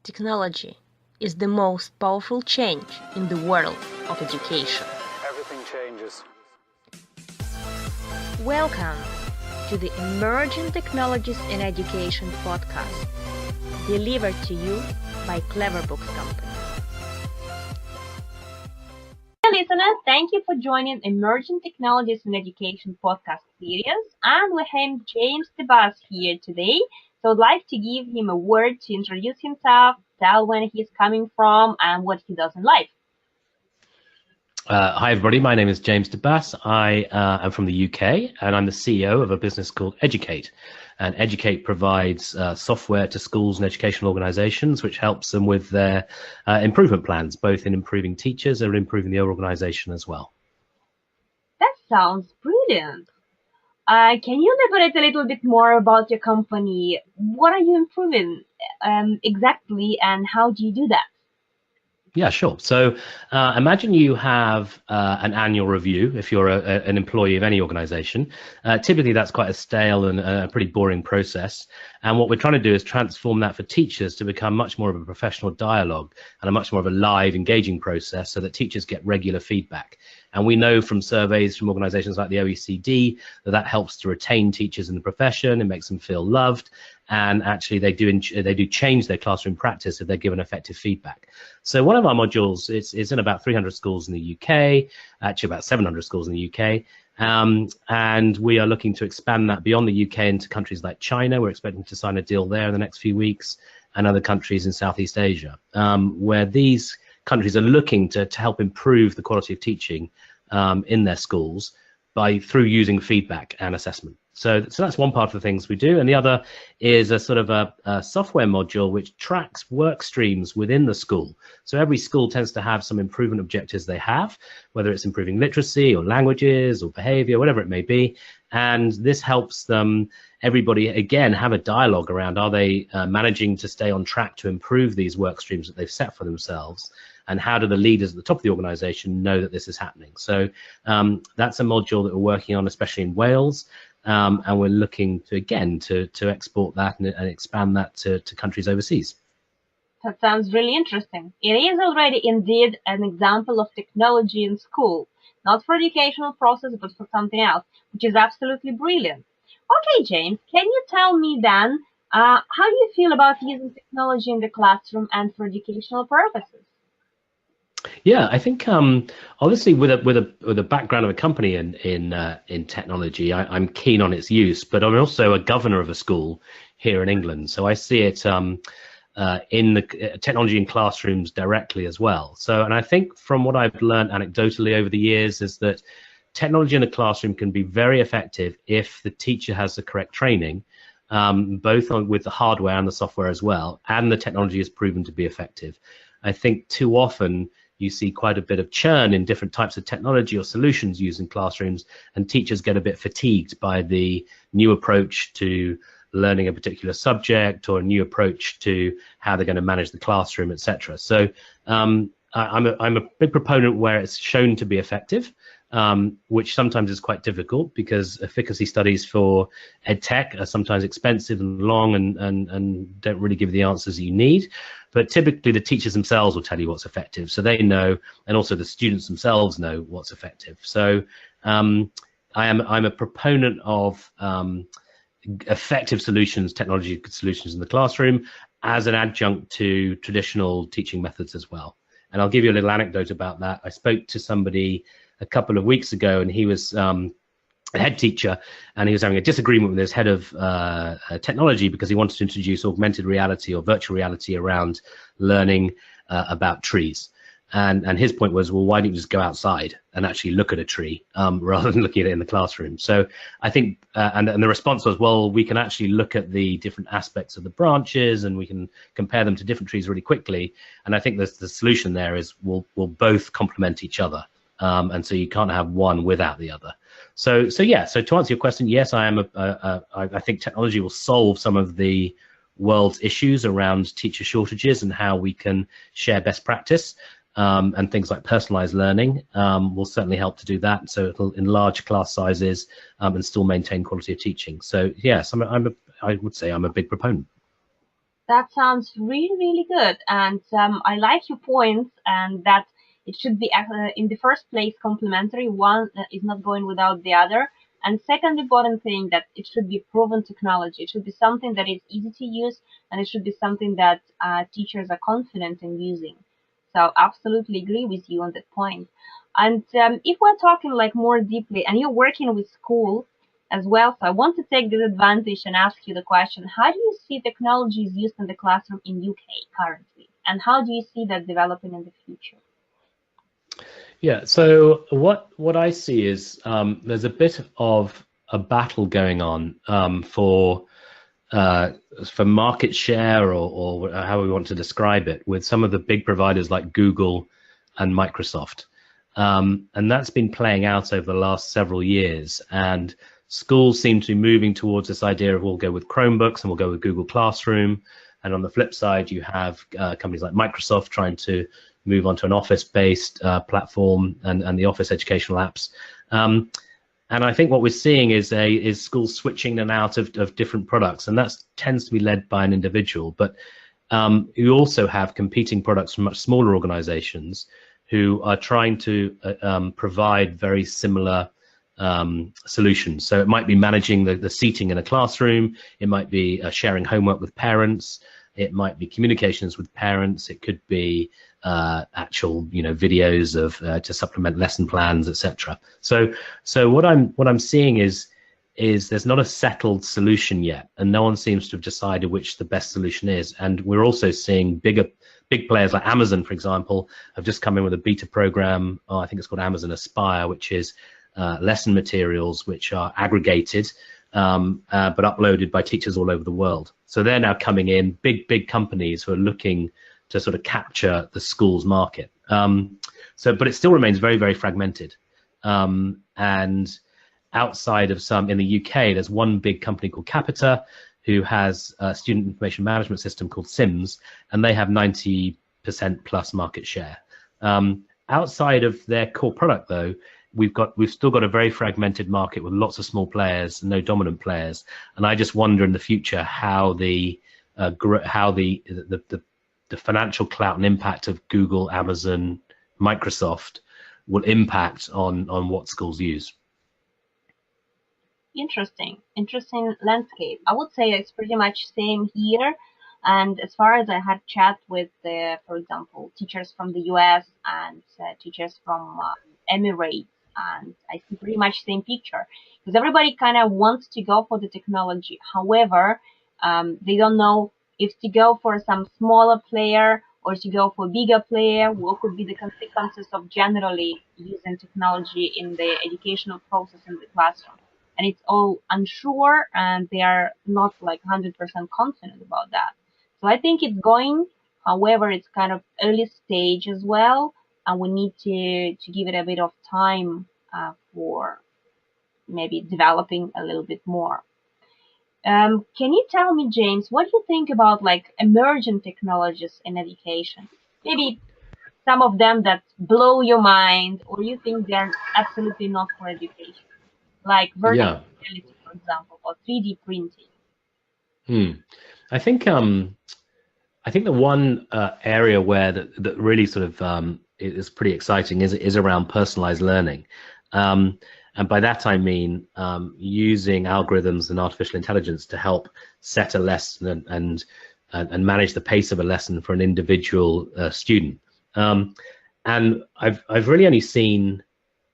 Technology is the most powerful change in the world of education. Everything changes. Welcome to the Emerging Technologies in Education podcast, delivered to you by Clever Books Company. Hey listeners, thank you for joining Emerging Technologies in Education podcast series, and we have James DeBus here today. So I'd like to give him a word to introduce himself, tell where he's coming from, and what he does in life. Hi everybody, my name is James DeBus. I am from the UK and I'm the CEO of a business called Educate. And Educate provides software to schools and educational organisations which helps them with their improvement plans, both in improving teachers and improving the organisation as well. That sounds brilliant. Can you elaborate a little bit more about your company? What are you improving exactly, and how do you do that? Yeah, sure. So imagine you have an annual review if you're an employee of any organization. Typically, that's quite a stale and a pretty boring process. And what we're trying to do is transform that for teachers to become much more of a professional dialogue and a much more of a live, engaging process so that teachers get regular feedback. And we know from surveys from organizations like the OECD that helps to retain teachers in the profession. It makes them feel loved. And actually, they do change their classroom practice if they're given effective feedback. So one of our modules is in about 300 schools in the UK, actually about 700 schools in the UK. And we are looking to expand that beyond the UK into countries like China. We're expecting to sign a deal there in the next few weeks, and other countries in Southeast Asia, where these countries are looking to help improve the quality of teaching in their schools through using feedback and assessment. So that's one part of the things we do, and the other is a sort of a software module which tracks work streams within the school. So every school tends to have some improvement objectives they have, whether it's improving literacy or languages or behavior, whatever it may be. And this helps them, everybody, again, have a dialogue around, are they managing to stay on track to improve these work streams that they've set for themselves? And how do the leaders at the top of the organization know that this is happening? So that's a module that we're working on, especially in Wales. And we're looking to, again, to export that and expand that to countries overseas. That sounds really interesting. It is already indeed an example of technology in school, not for educational process, but for something else, which is absolutely brilliant. Okay, James, can you tell me then, how do you feel about using technology in the classroom and for educational purposes? Yeah, I think obviously with a background of a company in technology, I'm keen on its use, but I'm also a governor of a school here in England, so I see it in the technology in classrooms directly as well. So, and I think from what I've learned anecdotally over the years is that technology in a classroom can be very effective if the teacher has the correct training, both with the hardware and the software as well, and the technology is proven to be effective. I think too often you see quite a bit of churn in different types of technology or solutions used in classrooms, and teachers get a bit fatigued by the new approach to learning a particular subject or a new approach to how they're going to manage the classroom, etc. So I'm a big proponent where it's shown to be effective, which sometimes is quite difficult because efficacy studies for Edtech are sometimes expensive and long and don't really give you the answers that you need. But typically the teachers themselves will tell you what's effective, so they know, and also the students themselves know what's effective. So I'm a proponent of effective solutions, technology solutions in the classroom as an adjunct to traditional teaching methods as well. And I'll give you a little anecdote about that. I spoke to somebody a couple of weeks ago, and he was a head teacher, and he was having a disagreement with his head of technology because he wanted to introduce augmented reality or virtual reality around learning about trees. And his point was, well, why don't you just go outside and actually look at a tree rather than looking at it in the classroom? So I think, and the response was, well, we can actually look at the different aspects of the branches and we can compare them to different trees really quickly. And I think the solution there is we'll both complement each other. And so you can't have one without the other. So yeah, so to answer your question, yes, I think technology will solve some of the world's issues around teacher shortages and how we can share best practice. And things like personalized learning will certainly help to do that. So it'll enlarge class sizes and still maintain quality of teaching. So yes, I would say I'm a big proponent. That sounds really, really good. And I like your points, and that it should be, in the first place, complementary. One is not going without the other. And second important thing, that it should be proven technology. It should be something that is easy to use, and it should be something that teachers are confident in using. So absolutely agree with you on that point. And if we're talking like more deeply, and you're working with schools as well, so I want to take this advantage and ask you the question: how do you see technologies used in the classroom in UK currently, and how do you see that developing in the future? Yeah, so what I see is there's a bit of a battle going on uh, for market share, or how we want to describe it, with some of the big providers like Google and Microsoft. And that's been playing out over the last several years. And schools seem to be moving towards this idea of, we'll go with Chromebooks and we'll go with Google Classroom. And on the flip side, you have companies like Microsoft trying to move onto an office-based platform and the Office educational apps. And I think what we're seeing is schools switching in and out of different products, and that tends to be led by an individual. But you also have competing products from much smaller organizations who are trying to provide very similar solutions. So it might be managing the seating in a classroom, it might be sharing homework with parents, it might be communications with parents, it could be actual videos of to supplement lesson plans, etc. So what I'm seeing is there's not a settled solution yet, and no one seems to have decided which the best solution is. And we're also seeing big players like Amazon, for example, have just come in with a beta program. I think it's called Amazon Aspire, which is lesson materials which are aggregated but uploaded by teachers all over the world. So they're now coming in, big companies who are looking to sort of capture the schools market. But it still remains very, very fragmented. And outside of some in the UK, there's one big company called Capita who has a student information management system called SIMS, and they have 90% plus market share. Outside of their core product, though, we've still got a very fragmented market with lots of small players, no dominant players. And I just wonder in the future how the financial clout and impact of Google, Amazon, Microsoft will impact on what schools use. Interesting landscape. I would say it's pretty much same here. And as far as I had chat with, for example, teachers from the US and teachers from Emirates, and I see pretty much same picture, because everybody kind of wants to go for the technology. However, they don't know if to go for some smaller player or to go for bigger player. What could be the consequences of generally using technology in the educational process in the classroom? And it's all unsure, and they are not like 100% confident about that. So I think it's going. However, it's kind of early stage as well, and we need to give it a bit of time for maybe developing a little bit more. Can you tell me, James, what do you think about like emerging technologies in education? Maybe some of them that blow your mind, or you think they're absolutely not for education, like virtual Yeah. reality, for example, or 3D printing. I think the one area where that really sort of is pretty exciting is around personalized learning. And by that I mean using algorithms and artificial intelligence to help set a lesson and manage the pace of a lesson for an individual student. And I've really only seen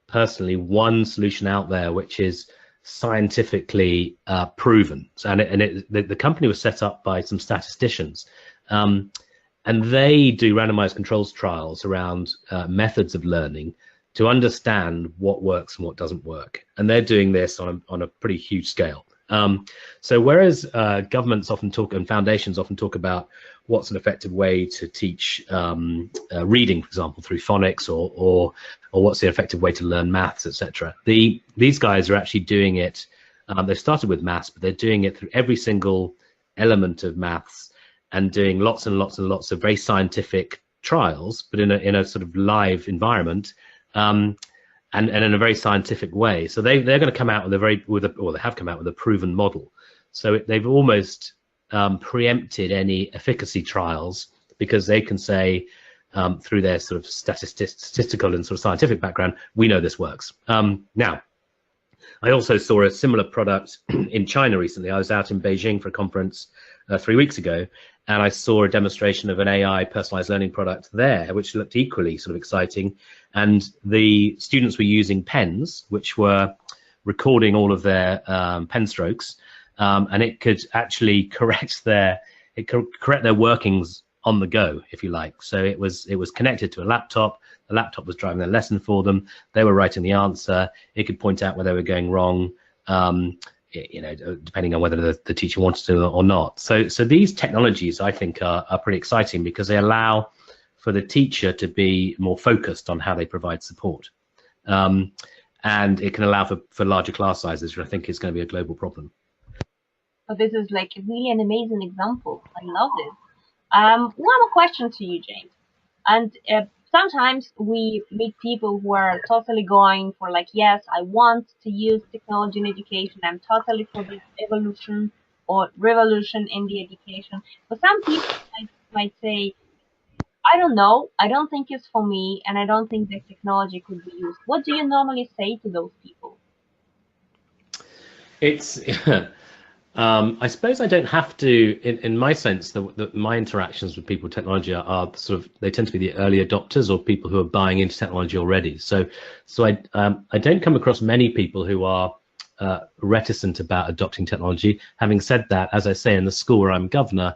personally one solution out there which is scientifically proven. And the company was set up by some statisticians. And they do randomized controls trials around methods of learning to understand what works and what doesn't work. And they're doing this on a pretty huge scale. So whereas governments often talk and foundations often talk about what's an effective way to teach reading, for example, through phonics, or what's the effective way to learn maths, etc. These guys are actually doing it. They started with maths, but they're doing it through every single element of maths and doing lots and lots and lots of very scientific trials, but in a sort of live environment. And in a very scientific way. So they're going to come out with they have come out with a proven model. So they've almost preempted any efficacy trials because they can say, through their sort of statistical and sort of scientific background, we know this works. Now, I also saw a similar product in China recently. I was out in Beijing for a conference 3 weeks ago, and I saw a demonstration of an AI personalized learning product there, which looked equally sort of exciting. And the students were using pens, which were recording all of their pen strokes, and it could actually correct their workings on the go, if you like. So it was connected to a laptop. The laptop was driving their lesson for them. They were writing the answer. It could point out where they were going wrong, depending on whether the teacher wanted to or not. So these technologies, I think, are pretty exciting because they allow for the teacher to be more focused on how they provide support. And it can allow for larger class sizes, which I think is going to be a global problem. So this is like really an amazing example. I love this. One more question to you, James. And sometimes we meet people who are totally going for like, yes, I want to use technology in education. I'm totally for this evolution or revolution in the education. But some people might say, I don't know, I don't think it's for me, and I don't think this technology could be used. What do you normally say to those people? It's I suppose I don't have to, in my sense, my interactions with people with technology are sort of, they tend to be the early adopters or people who are buying into technology already. So I don't come across many people who are reticent about adopting technology. Having said that, as I say, in the school where I'm governor,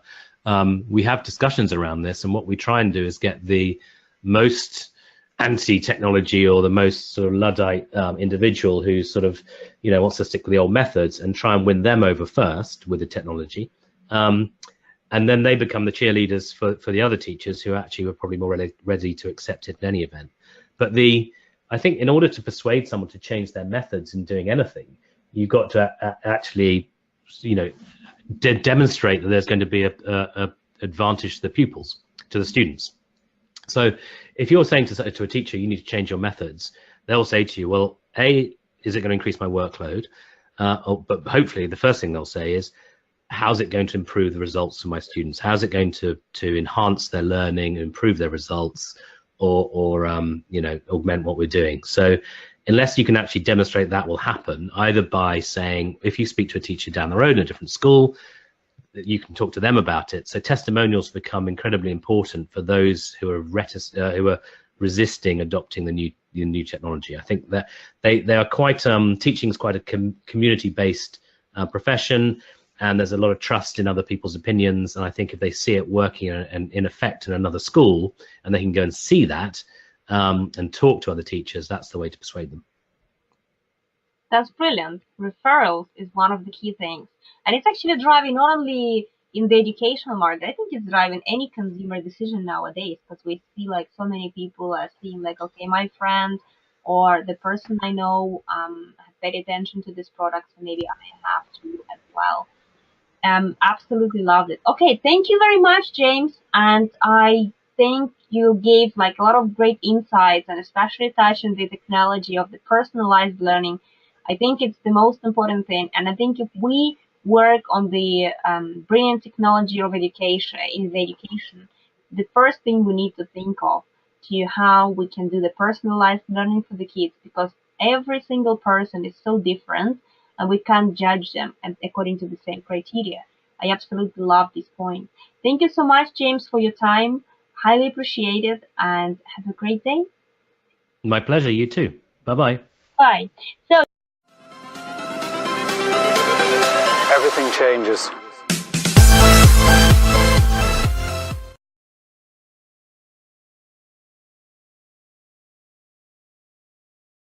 we have discussions around this, and what we try and do is get the most anti-technology or the most sort of Luddite individual who sort of, wants to stick with the old methods and try and win them over first with the technology. And then they become the cheerleaders for the other teachers who actually were probably more ready to accept it in any event. But I think in order to persuade someone to change their methods in doing anything, you've got to actually, demonstrate that there's going to be a advantage to the pupils, to the students. So if you're saying to a teacher, you need to change your methods, they'll say to you, well, A, is it going to increase my workload? But hopefully the first thing they'll say is, how's it going to improve the results of my students? How's it going to enhance their learning, improve their results, or augment what we're doing? So unless you can actually demonstrate that will happen, either by saying, if you speak to a teacher down the road in a different school, you can talk to them about it. So testimonials become incredibly important for those who are resisting adopting the new technology. I think that they are quite teaching is quite a community-based profession, and there's a lot of trust in other people's opinions. And I think if they see it working in effect in another school, and they can go and see that and talk to other teachers, that's the way to persuade them. That's brilliant. Referrals is one of the key things. And it's actually driving not only in the educational market, I think it's driving any consumer decision nowadays, because we see like so many people are seeing like, okay, my friend or the person I know have paid attention to this product, so maybe I have to as well. Absolutely loved it. Okay, thank you very much, James. And I think you gave like a lot of great insights, and especially touching the technology of the personalized learning. I think it's the most important thing. And I think if we work on the brilliant technology of education, the first thing we need to think of to how we can do the personalized learning for the kids, because every single person is so different and we can't judge them according to the same criteria. I absolutely love this point. Thank you so much, James, for your time. Highly appreciate it, and have a great day. My pleasure. You too. Bye-bye. Bye. So everything changes.